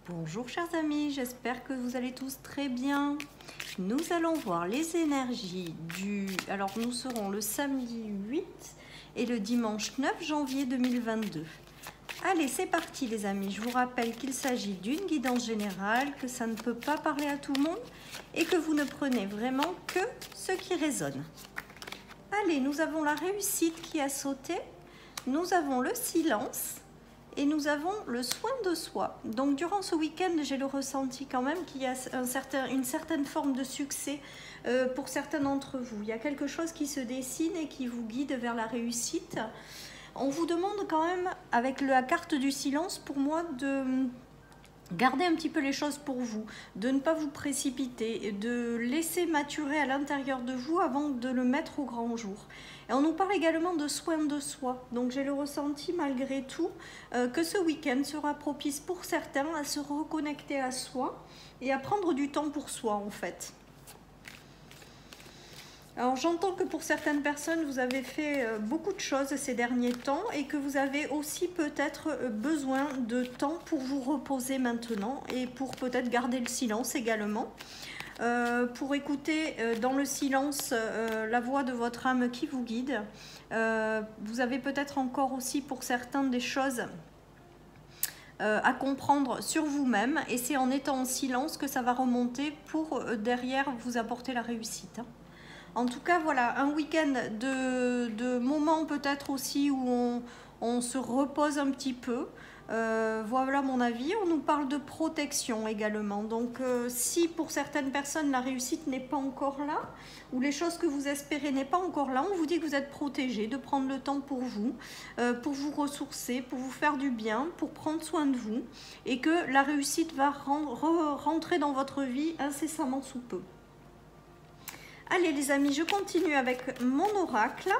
Bonjour chers amis, j'espère que vous allez tous très bien. Nous allons voir les énergies Alors nous serons le samedi 8 et le dimanche 9 janvier 2022. Allez, c'est parti les amis. Je vous rappelle qu'il s'agit d'une guidance générale, que ça ne peut pas parler à tout le monde et que vous ne prenez vraiment que ce qui résonne. Allez, nous avons la réussite qui a sauté, nous avons le silence et nous avons le soin de soi. Donc durant ce week-end, j'ai le ressenti quand même qu'il y a une certaine forme de succès pour certains d'entre vous. Il y a quelque chose qui se dessine et qui vous guide vers la réussite. On vous demande quand même, avec la carte du silence, pour moi, de garder un petit peu les choses pour vous, de ne pas vous précipiter, de laisser maturer à l'intérieur de vous avant de le mettre au grand jour. Et on nous parle également de soin de soi. Donc j'ai le ressenti malgré tout que ce week-end sera propice pour certains à se reconnecter à soi et à prendre du temps pour soi en fait. Alors j'entends que pour certaines personnes, vous avez fait beaucoup de choses ces derniers temps et que vous avez aussi peut-être besoin de temps pour vous reposer maintenant et pour peut-être garder le silence également. Pour écouter dans le silence la voix de votre âme qui vous guide. Vous avez peut-être encore aussi pour certains des choses à comprendre sur vous-même et c'est en étant en silence que ça va remonter pour derrière vous apporter la réussite. En tout cas, voilà, un week-end de moments peut-être aussi où on se repose un petit peu. Voilà mon avis. On nous parle de protection également. Donc, si pour certaines personnes, la réussite n'est pas encore là, ou les choses que vous espérez n'est pas encore là, on vous dit que vous êtes protégé, de prendre le temps pour vous ressourcer, pour vous faire du bien, pour prendre soin de vous, et que la réussite va rentrer dans votre vie incessamment sous peu. Allez les amis, je continue avec mon oracle.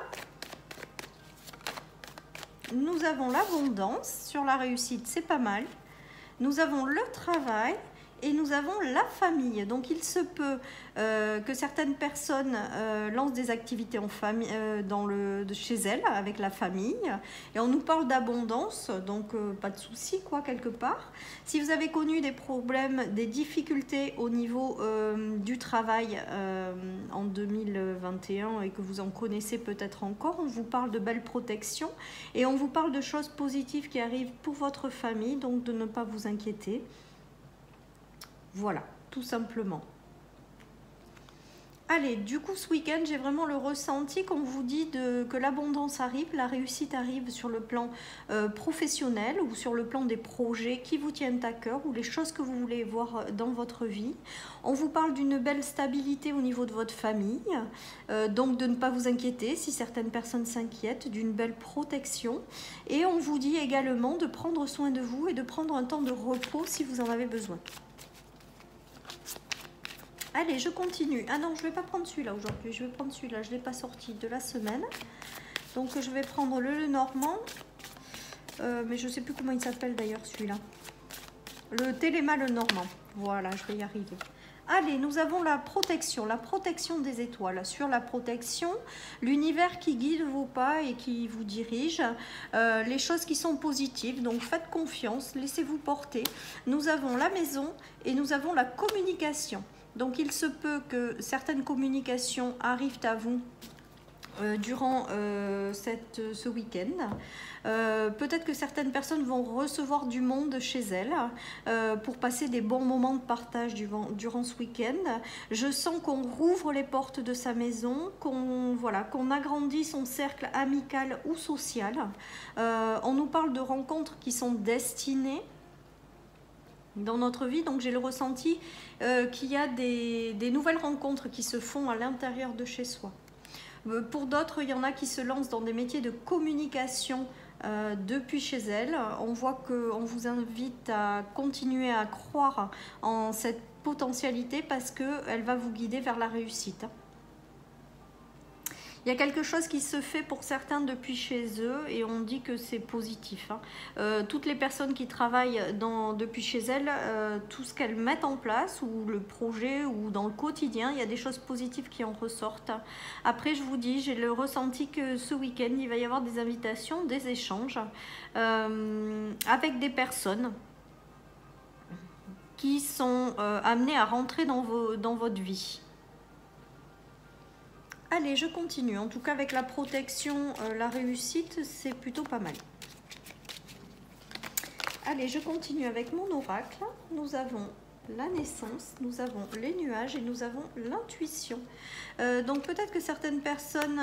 Nous avons l'abondance, sur la réussite c'est pas mal. Nous avons le travail et nous avons la famille. Donc il se peut que certaines personnes lancent des activités en famille, chez elles, avec la famille. Et on nous parle d'abondance, donc pas de souci quoi quelque part. Si vous avez connu des problèmes, des difficultés au niveau du travail en 2021 et que vous en connaissez peut-être encore, on vous parle de belles protections et on vous parle de choses positives qui arrivent pour votre famille, donc de ne pas vous inquiéter. Voilà, tout simplement. Allez, du coup, ce week-end, j'ai vraiment le ressenti qu'on vous dit que l'abondance arrive, la réussite arrive sur le plan professionnel ou sur le plan des projets qui vous tiennent à cœur ou les choses que vous voulez voir dans votre vie. On vous parle d'une belle stabilité au niveau de votre famille, donc de ne pas vous inquiéter si certaines personnes s'inquiètent, d'une belle protection. Et on vous dit également de prendre soin de vous et de prendre un temps de repos si vous en avez besoin. Allez, je continue. Ah non, je ne vais pas prendre celui-là aujourd'hui. Je vais prendre celui-là. Je ne l'ai pas sorti de la semaine. Donc, je vais prendre le Normand. Mais je ne sais plus comment il s'appelle d'ailleurs celui-là. Le Téléma le Normand. Voilà, je vais y arriver. Allez, nous avons la protection des étoiles. Sur la protection, l'univers qui guide vos pas et qui vous dirige, les choses qui sont positives. Donc, faites confiance, laissez-vous porter. Nous avons la maison et nous avons la communication. Donc, il se peut que certaines communications arrivent à vous durant ce week-end. Peut-être que certaines personnes vont recevoir du monde chez elles pour passer des bons moments de partage durant ce week-end. Je sens qu'on rouvre les portes de sa maison, qu'on agrandit son cercle amical ou social. On nous parle de rencontres qui sont destinées dans notre vie, donc j'ai le ressenti qu'il y a des nouvelles rencontres qui se font à l'intérieur de chez soi. Pour d'autres, il y en a qui se lancent dans des métiers de communication depuis chez elles. On voit qu'on vous invite à continuer à croire en cette potentialité parce qu'elle va vous guider vers la réussite. Il y a quelque chose qui se fait pour certains depuis chez eux et on dit que c'est positif. Toutes les personnes qui travaillent depuis chez elles, tout ce qu'elles mettent en place ou le projet ou dans le quotidien, il y a des choses positives qui en ressortent. Après, je vous dis, j'ai le ressenti que ce week-end, il va y avoir des invitations, des échanges avec des personnes qui sont amenés à rentrer dans votre vie. Allez, je continue. En tout cas, avec la protection, la réussite, c'est plutôt pas mal. Allez, je continue avec mon oracle. Nous avons la naissance, nous avons les nuages et nous avons l'intuition. Donc peut-être que certaines personnes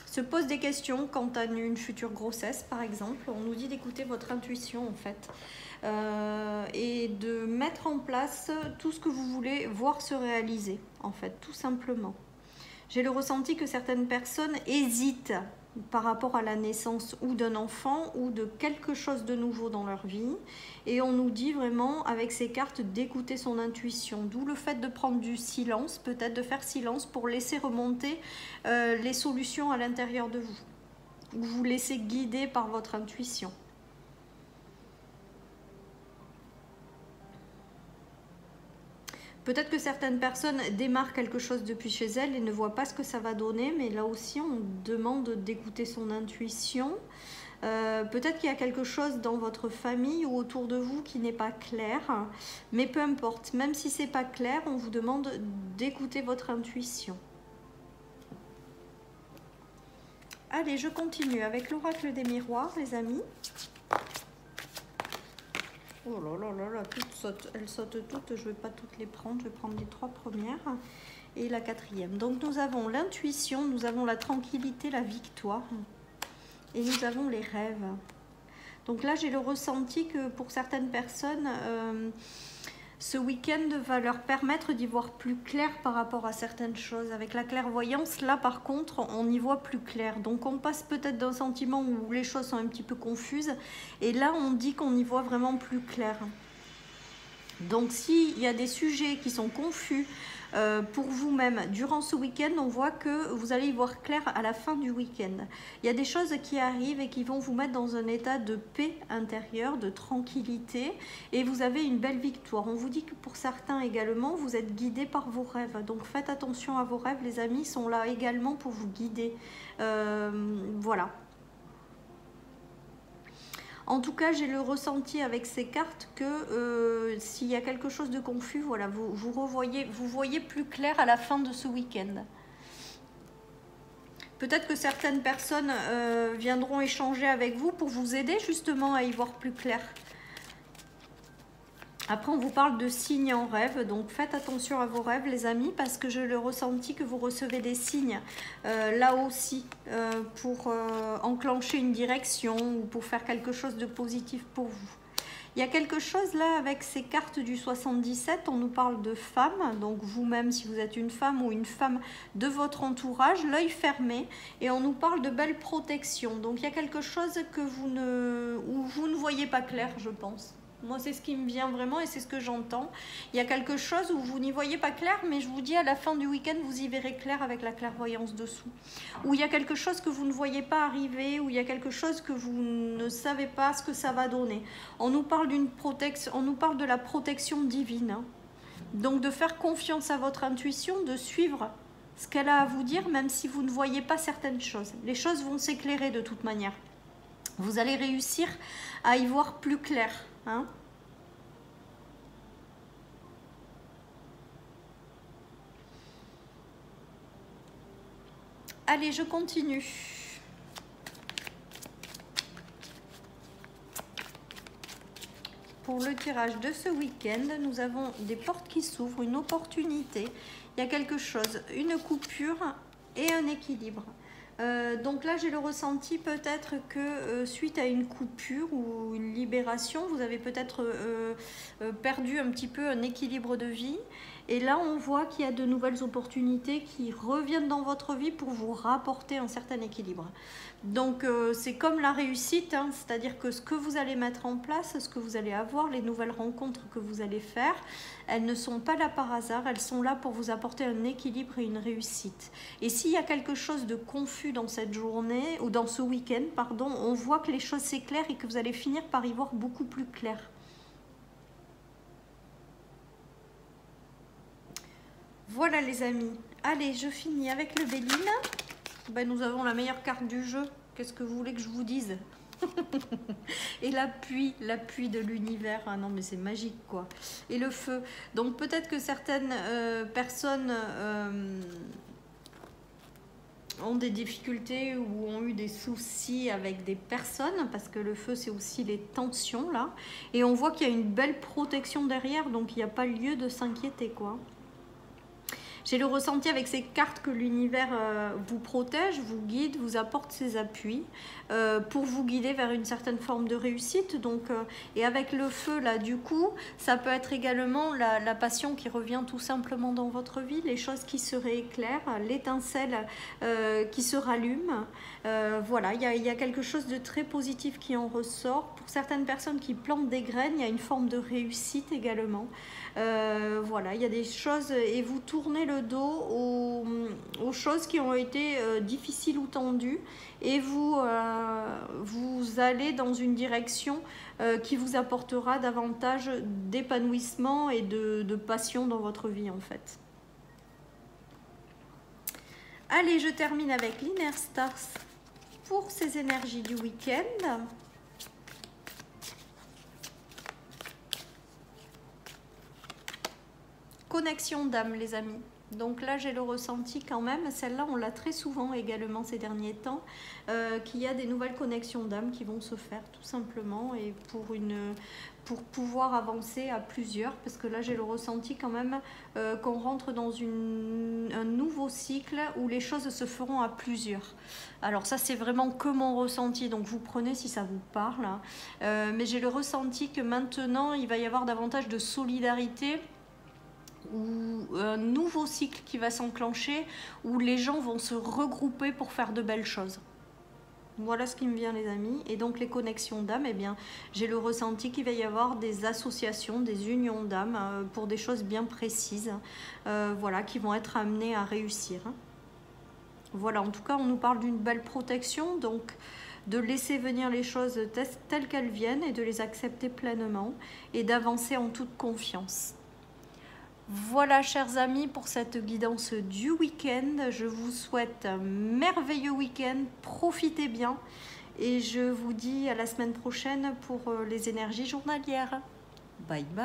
se posent des questions quant à une future grossesse, par exemple. On nous dit d'écouter votre intuition, en fait. Et de mettre en place tout ce que vous voulez voir se réaliser, en fait, tout simplement. J'ai le ressenti que certaines personnes hésitent par rapport à la naissance ou d'un enfant ou de quelque chose de nouveau dans leur vie. Et on nous dit vraiment avec ces cartes d'écouter son intuition. D'où le fait de prendre du silence, peut-être de faire silence pour laisser remonter les solutions à l'intérieur de vous. Ou vous laisser guider par votre intuition. Peut-être que certaines personnes démarrent quelque chose depuis chez elles et ne voient pas ce que ça va donner, mais là aussi on demande d'écouter son intuition. Peut-être qu'il y a quelque chose dans votre famille ou autour de vous qui n'est pas clair, mais peu importe, même si c'est pas clair, on vous demande d'écouter votre intuition. Allez, je continue avec l'oracle des miroirs, les amis. Oh là là là là, elles sautent toutes, je ne vais pas toutes les prendre, je vais prendre les 3 premières et la 4e. Donc nous avons l'intuition, nous avons la tranquillité, la victoire et nous avons les rêves. Donc là j'ai le ressenti que pour certaines personnes, ce week-end va leur permettre d'y voir plus clair par rapport à certaines choses. Avec la clairvoyance, là par contre, on y voit plus clair. Donc on passe peut-être d'un sentiment où les choses sont un petit peu confuses. Et là, on dit qu'on y voit vraiment plus clair. Donc s'il y a des sujets qui sont confus pour vous-même durant ce week-end, on voit que vous allez y voir clair à la fin du week-end. Il y a des choses qui arrivent et qui vont vous mettre dans un état de paix intérieure, de tranquillité, et vous avez une belle victoire. On vous dit que pour certains également, vous êtes guidés par vos rêves. Donc faites attention à vos rêves, les amis sont là également pour vous guider. Voilà. En tout cas, j'ai le ressenti avec ces cartes que s'il y a quelque chose de confus, voilà, vous voyez plus clair à la fin de ce week-end. Peut-être que certaines personnes viendront échanger avec vous pour vous aider justement à y voir plus clair. Après, on vous parle de signes en rêve, donc faites attention à vos rêves, les amis, parce que j'ai le ressenti que vous recevez des signes, là aussi, pour enclencher une direction ou pour faire quelque chose de positif pour vous. Il y a quelque chose là avec ces cartes du 77, on nous parle de femmes, donc vous-même si vous êtes une femme ou une femme de votre entourage, l'œil fermé, et on nous parle de belle protection. Donc il y a quelque chose que vous ne voyez pas clair, je pense. Moi, c'est ce qui me vient vraiment et c'est ce que j'entends. Il y a quelque chose où vous n'y voyez pas clair, mais je vous dis, à la fin du week-end, vous y verrez clair avec la clairvoyance dessous. Ou il y a quelque chose que vous ne voyez pas arriver, ou il y a quelque chose que vous ne savez pas ce que ça va donner. On nous parle d'une protection, on nous parle de la protection divine. Hein. Donc, de faire confiance à votre intuition, de suivre ce qu'elle a à vous dire, même si vous ne voyez pas certaines choses. Les choses vont s'éclairer de toute manière. Vous allez réussir à y voir plus clair. Hein? Allez, je continue. Pour le tirage de ce week-end, nous avons des portes qui s'ouvrent, une opportunité. Il y a quelque chose, une coupure et un équilibre. Donc là, j'ai le ressenti peut-être que suite à une coupure ou une libération, vous avez peut-être perdu un petit peu un équilibre de vie. Et là, on voit qu'il y a de nouvelles opportunités qui reviennent dans votre vie pour vous rapporter un certain équilibre. Donc, c'est comme la réussite, hein, c'est-à-dire que ce que vous allez mettre en place, ce que vous allez avoir, les nouvelles rencontres que vous allez faire, elles ne sont pas là par hasard, elles sont là pour vous apporter un équilibre et une réussite. Et s'il y a quelque chose de confus dans cette journée, ou dans ce week-end, pardon, on voit que les choses s'éclairent et que vous allez finir par y voir beaucoup plus clair. Voilà les amis, allez je finis avec le Béline. Ben, nous avons la meilleure carte du jeu, qu'est-ce que vous voulez que je vous dise? Et l'appui de l'univers, ah non mais c'est magique quoi. Et le feu, donc peut-être que certaines personnes ont des difficultés ou ont eu des soucis avec des personnes, parce que le feu c'est aussi les tensions là, et on voit qu'il y a une belle protection derrière, donc il n'y a pas lieu de s'inquiéter quoi. J'ai le ressenti avec ces cartes que l'univers vous protège, vous guide, vous apporte ses appuis pour vous guider vers une certaine forme de réussite. Donc, et avec le feu, là, du coup, ça peut être également la passion qui revient tout simplement dans votre vie, les choses qui se rééclairent, l'étincelle qui se rallume. Voilà, il y a quelque chose de très positif qui en ressort. Pour certaines personnes qui plantent des graines, il y a une forme de réussite également. Voilà, il y a des choses et vous tournez le dos aux choses qui ont été difficiles ou tendues et vous allez dans une direction qui vous apportera davantage d'épanouissement et de passion dans votre vie en fait. Allez, je termine avec l'Inner Stars pour ces énergies du week-end. Connexion d'âme les amis, donc là j'ai le ressenti quand même, celle-là on l'a très souvent également ces derniers temps, qu'il y a des nouvelles connexions d'âme qui vont se faire tout simplement, et pour pouvoir avancer à plusieurs, parce que là j'ai le ressenti quand même qu'on rentre dans un nouveau cycle où les choses se feront à plusieurs. Alors ça c'est vraiment que mon ressenti, donc vous prenez si ça vous parle, mais j'ai le ressenti que maintenant il va y avoir davantage de solidarité, ou un nouveau cycle qui va s'enclencher où les gens vont se regrouper pour faire de belles choses. Voilà ce qui me vient les amis. Et donc les connexions d'âme, eh bien j'ai le ressenti qu'il va y avoir des associations, des unions d'âme pour des choses bien précises, voilà, qui vont être amenées à réussir. Voilà, en tout cas on nous parle d'une belle protection, donc de laisser venir les choses telles qu'elles viennent et de les accepter pleinement et d'avancer en toute confiance. Voilà chers amis pour cette guidance du week-end. Je vous souhaite un merveilleux week-end, profitez bien et je vous dis à la semaine prochaine pour les énergies journalières. Bye bye.